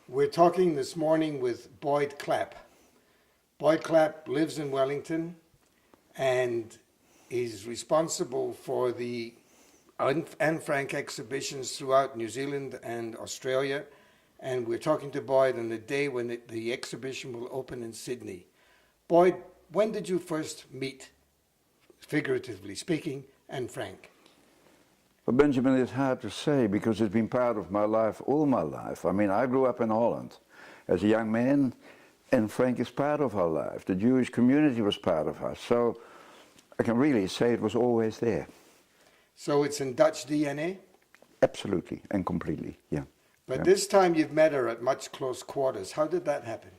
We're talking this morning with Boyd Klap. Boyd Klap lives in Wellington and is responsible for the Anne Frank exhibitions throughout New Zealand and Australia. And we're talking to Boyd on the day when the exhibition will open in Sydney. Boyd, when did you first meet, figuratively speaking, Anne Frank? Well, Benjamin, it's hard to say because it's been part of my life all my life. I mean, I grew up in Holland as a young man, and Frank is part of our life. The Jewish community was part of us. So I can really say it was always there. So it's in Dutch DNA? Absolutely and completely, yeah. But this time you've met her at much close quarters. How did that happen?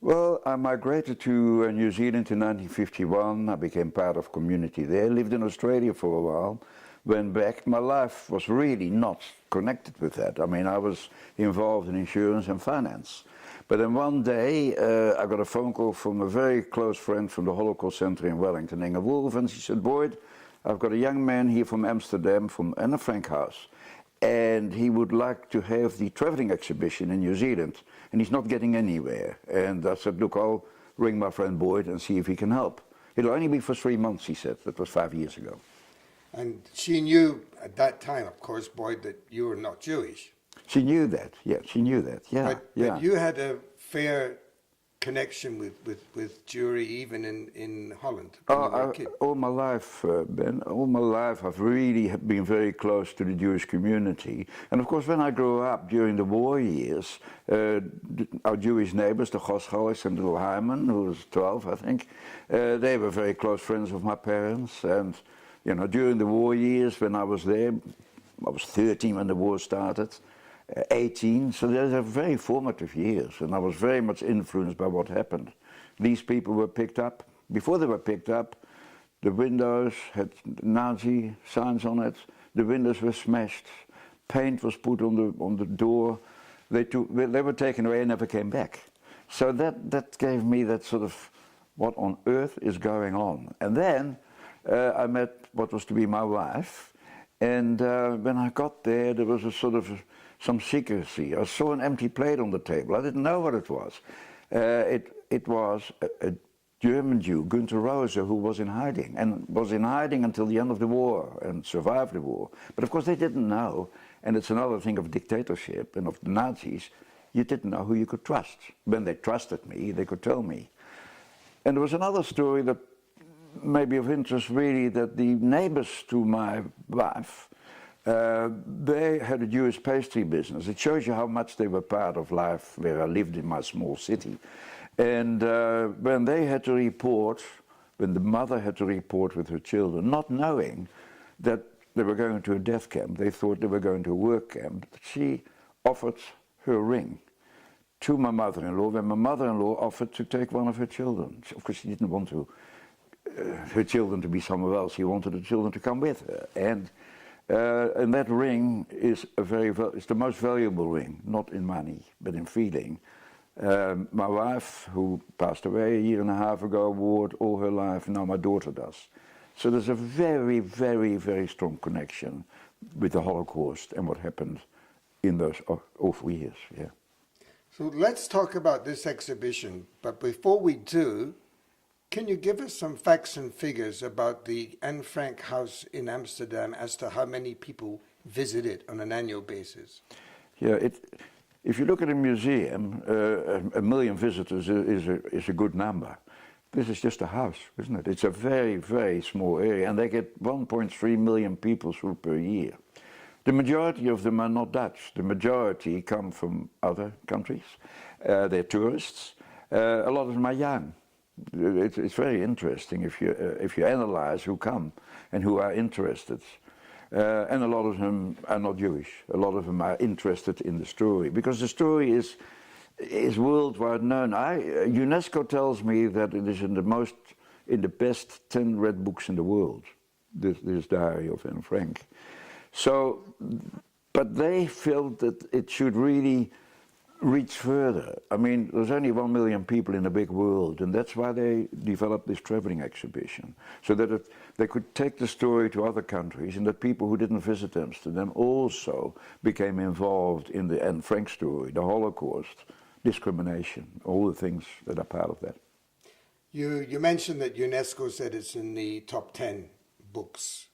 Well, I migrated to New Zealand in 1951. I became part of community there, lived in Australia for a while. Went back, my life was really not connected with that. I mean, I was involved in insurance and finance. But then one day, I got a phone call from a very close friend from the Holocaust Center in Wellington, Inge Wolf, and she said, Boyd, I've got a young man here from Amsterdam, from Anne Frank House, and he would like to have the traveling exhibition in New Zealand, and he's not getting anywhere. And I said, look, I'll ring my friend Boyd and see if he can help. It'll only be for 3 months, he said. That was 5 years ago. And she knew at that time, of course, Boyd, that you were not Jewish. She knew that, yeah, she knew that, yeah. But you had a fair connection with Jewry even in Holland when you were a kid. All my life, Ben, all my life I've really been very close to the Jewish community. And of course when I grew up during the war years, our Jewish neighbors, the Goschalks and the Heiman, who was 12 I think, they were very close friends of my parents. And you know, during the war years when I was there, I was 13 when the war started, 18, so those are very formative years, and I was very much influenced by what happened. These people were picked up. Before they were picked up, the windows had Nazi signs on it, the windows were smashed, paint was put on the door, they were taken away and never came back. So that gave me that sort of, what on earth is going on? And then I met what was to be my wife, and when I got there, there was a sort of some secrecy. I saw an empty plate on the table. I didn't know what it was. It was a German Jew, Günther Rose, who was in hiding, and was in hiding until the end of the war and survived the war. But of course they didn't know, and it's another thing of dictatorship and of the Nazis, you didn't know who you could trust. When they trusted me, they could tell me. And there was another story that may be of interest really, that the neighbors to my wife, they had a Jewish pastry business. It shows you how much they were part of life where I lived in my small city. And when they had to report, when the mother had to report with her children, not knowing that they were going to a death camp, they thought they were going to a work camp, she offered her ring to my mother-in-law when my mother-in-law offered to take one of her children. Of course, she didn't want to her children to be somewhere else. She wanted the children to come with her. And that ring is it's the most valuable ring, not in money, but in feeling. My wife, who passed away a year and a half ago, wore it all her life, now my daughter does. So there's a very, very, very strong connection with the Holocaust and what happened in those awful years, yeah. So let's talk about this exhibition, but before we do, can you give us some facts and figures about the Anne Frank House in Amsterdam as to how many people visit it on an annual basis? Yeah, if you look at a museum, 1 million visitors is a good number. This is just a house, isn't it? It's a very, very small area, and they get 1.3 million people through per year. The majority of them are not Dutch. The majority come from other countries. They're tourists. A lot of them are young. It's very interesting if you analyze who come and who are interested. And a lot of them are not Jewish. A lot of them are interested in the story, because the story is worldwide known. UNESCO tells me that it is in the best 10 read books in the world, this diary of Anne Frank. So, but they felt that it should really reach further. I mean, there's only 1 million people in a big world, and that's why they developed this traveling exhibition, so that they could take the story to other countries, and that people who didn't visit Amsterdam also became involved in the Anne Frank story, the Holocaust, discrimination, all the things that are part of that. You mentioned that UNESCO said it's in the top 10 books.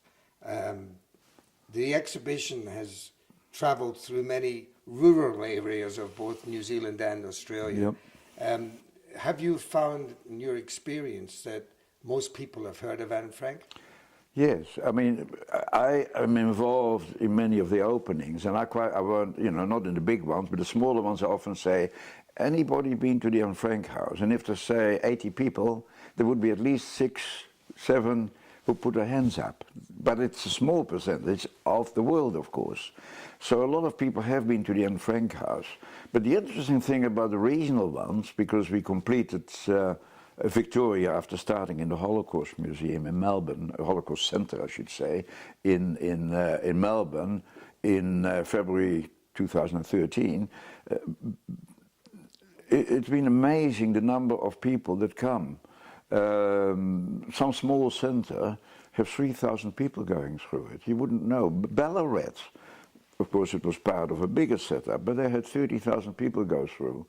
The exhibition has traveled through many rural areas of both New Zealand and Australia. Yep. Have you found in your experience that most people have heard of Anne Frank? Yes, I mean, I am involved in many of the openings, and I won't, you know, not in the big ones, but the smaller ones I often say, anybody been to the Anne Frank house? And if there's, say, 80 people, there would be at least 6, 7 who put their hands up. But it's a small percentage of the world, of course. So a lot of people have been to the Anne Frank house. But the interesting thing about the regional ones, because we completed Victoria after starting in the Holocaust Museum in Melbourne, a Holocaust Centre, I should say, in Melbourne in February 2013, it's been amazing the number of people that come. Some small centre have 3,000 people going through it. You wouldn't know. Ballarat, of course, it was part of a bigger setup, but they had 30,000 people go through.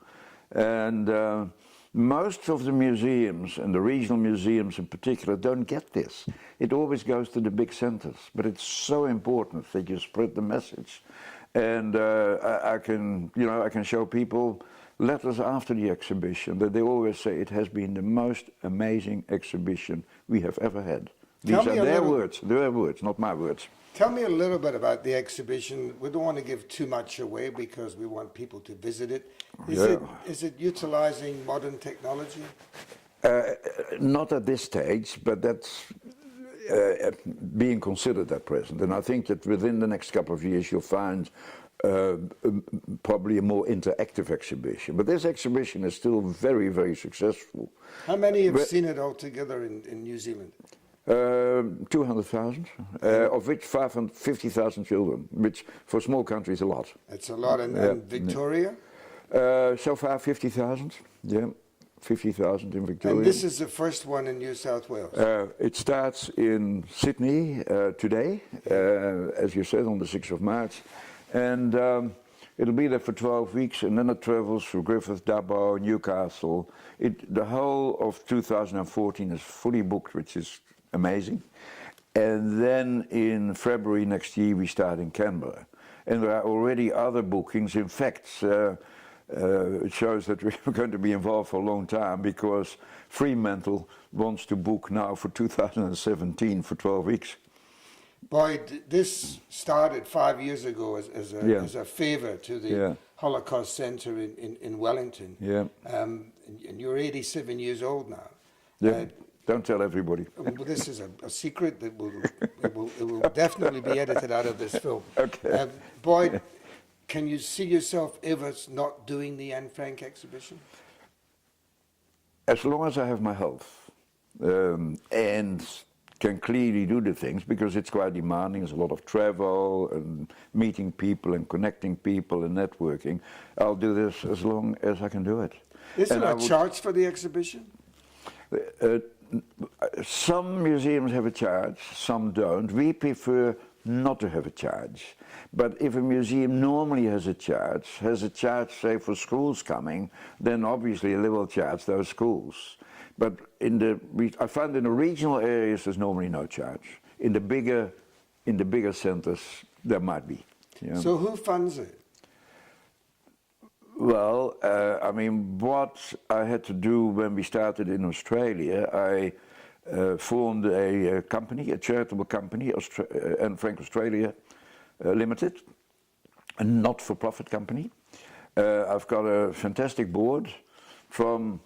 And most of the museums, and the regional museums in particular, don't get this. It always goes to the big centres, but it's so important that you spread the message. And I can show people letters after the exhibition that they always say it has been the most amazing exhibition we have ever had. These are their words, not my words. Tell me a little bit about the exhibition. We don't want to give too much away because we want people to visit it. Is it utilizing modern technology? Not at this stage, but that's being considered at present. And I think that within the next couple of years you'll find probably a more interactive exhibition. But this exhibition is still very, very successful. How many have seen it altogether in New Zealand? 200,000, of which 550,000 children, which for a small country is a lot. It's a lot. And Victoria? So far 50,000, yeah, 50,000 in Victoria. And this is the first one in New South Wales? It starts in Sydney today, as you said, on the 6th of March. And it'll be there for 12 weeks, and then it travels through Griffith, Dubbo, Newcastle. The whole of 2014 is fully booked, which is amazing. And then in February next year, we start in Canberra. And there are already other bookings. In fact, it shows that we're going to be involved for a long time, because Fremantle wants to book now for 2017 for 12 weeks. Boyd, this started 5 years ago as a favour to the Holocaust Centre in Wellington. Yeah. And you're 87 years old now. Yeah. Don't tell everybody. Well, this is a secret that will definitely be edited out of this film. Okay. Boyd, can you see yourself ever not doing the Anne Frank exhibition? As long as I have my health and can clearly do the things, because it's quite demanding. There's a lot of travel and meeting people and connecting people and networking. I'll do this as long as I can do it. Is there a charge for the exhibition? Some museums have a charge, some don't. We prefer not to have a charge. But if a museum normally has a charge, say for schools coming, then obviously they will charge those schools. But I find in the regional areas there's normally no charge. In the bigger centres there might be. Yeah. So who funds it? Well, I mean, what I had to do when we started in Australia, I formed a company, a charitable company, Anne Frank Australia Limited, a not-for-profit company. I've got a fantastic board, from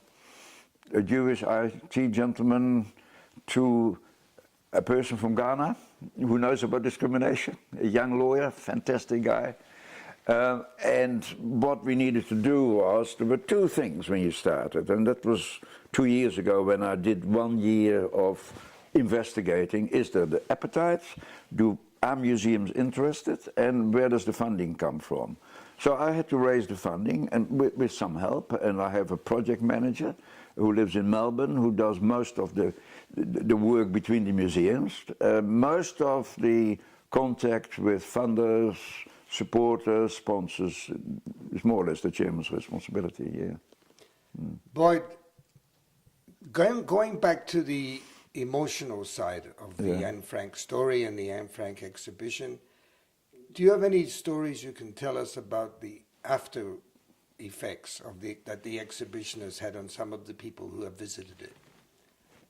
a Jewish IT gentleman to a person from Ghana who knows about discrimination, a young lawyer, fantastic guy. And what we needed to do was, there were two things when you started, and that was 2 years ago when I did 1 year of investigating. Is there the appetite? Are museums interested? And where does the funding come from? So I had to raise the funding, and with some help, and I have a project manager who lives in Melbourne, who does most of the work between the museums, most of the contact with funders, supporters, sponsors, is more or less the chairman's responsibility, yeah. Boyd, going back to the emotional side of the Anne Frank story and the Anne Frank exhibition, do you have any stories you can tell us about the after effects of that the exhibition has had on some of the people who have visited it?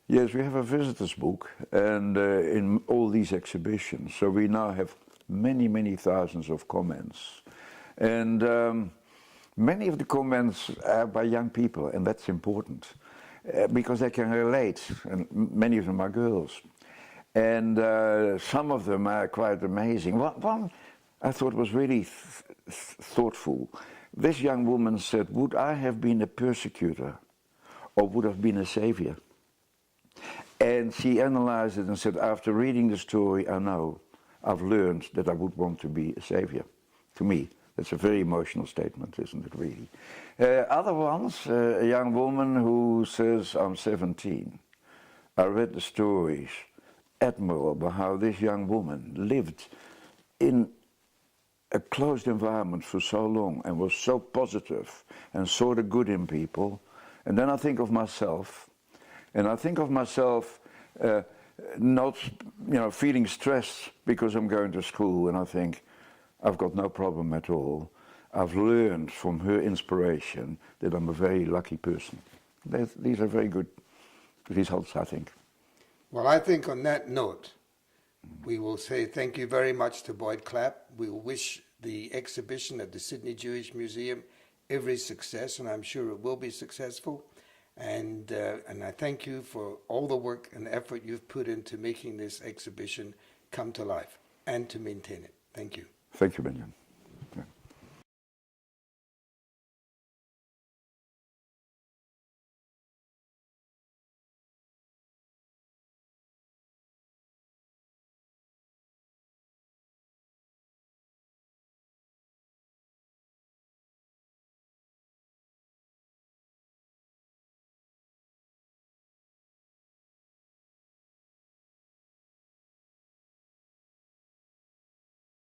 Yes, we have a visitors book, and in all these exhibitions, so we now have many, many thousands of comments, and many of the comments are by young people, and that's important because they can relate, and many of them are girls, and some of them are quite amazing. One I thought was really thoughtful. This young woman said, "Would I have been a persecutor, or would I have been a savior?" And she analyzed it and said, "After reading the story, I know, I've learned that I would want to be a savior." To me, that's a very emotional statement, isn't it, really? Other ones, a young woman who says, "I'm 17. I read the stories, admirable how this young woman lived in a closed environment for so long and was so positive and saw the good in people." And then I think of myself, and I think of myself not, feeling stressed because I'm going to school, and I think, I've got no problem at all. I've learned from her inspiration that I'm a very lucky person. These are very good results, I think. Well, I think on that note, we will say thank you very much to Boyd Klap. We will wish the exhibition at the Sydney Jewish Museum every success, and I'm sure it will be successful. And I thank you for all the work and effort you've put into making this exhibition come to life and to maintain it. Thank you. Thank you, Benjamin.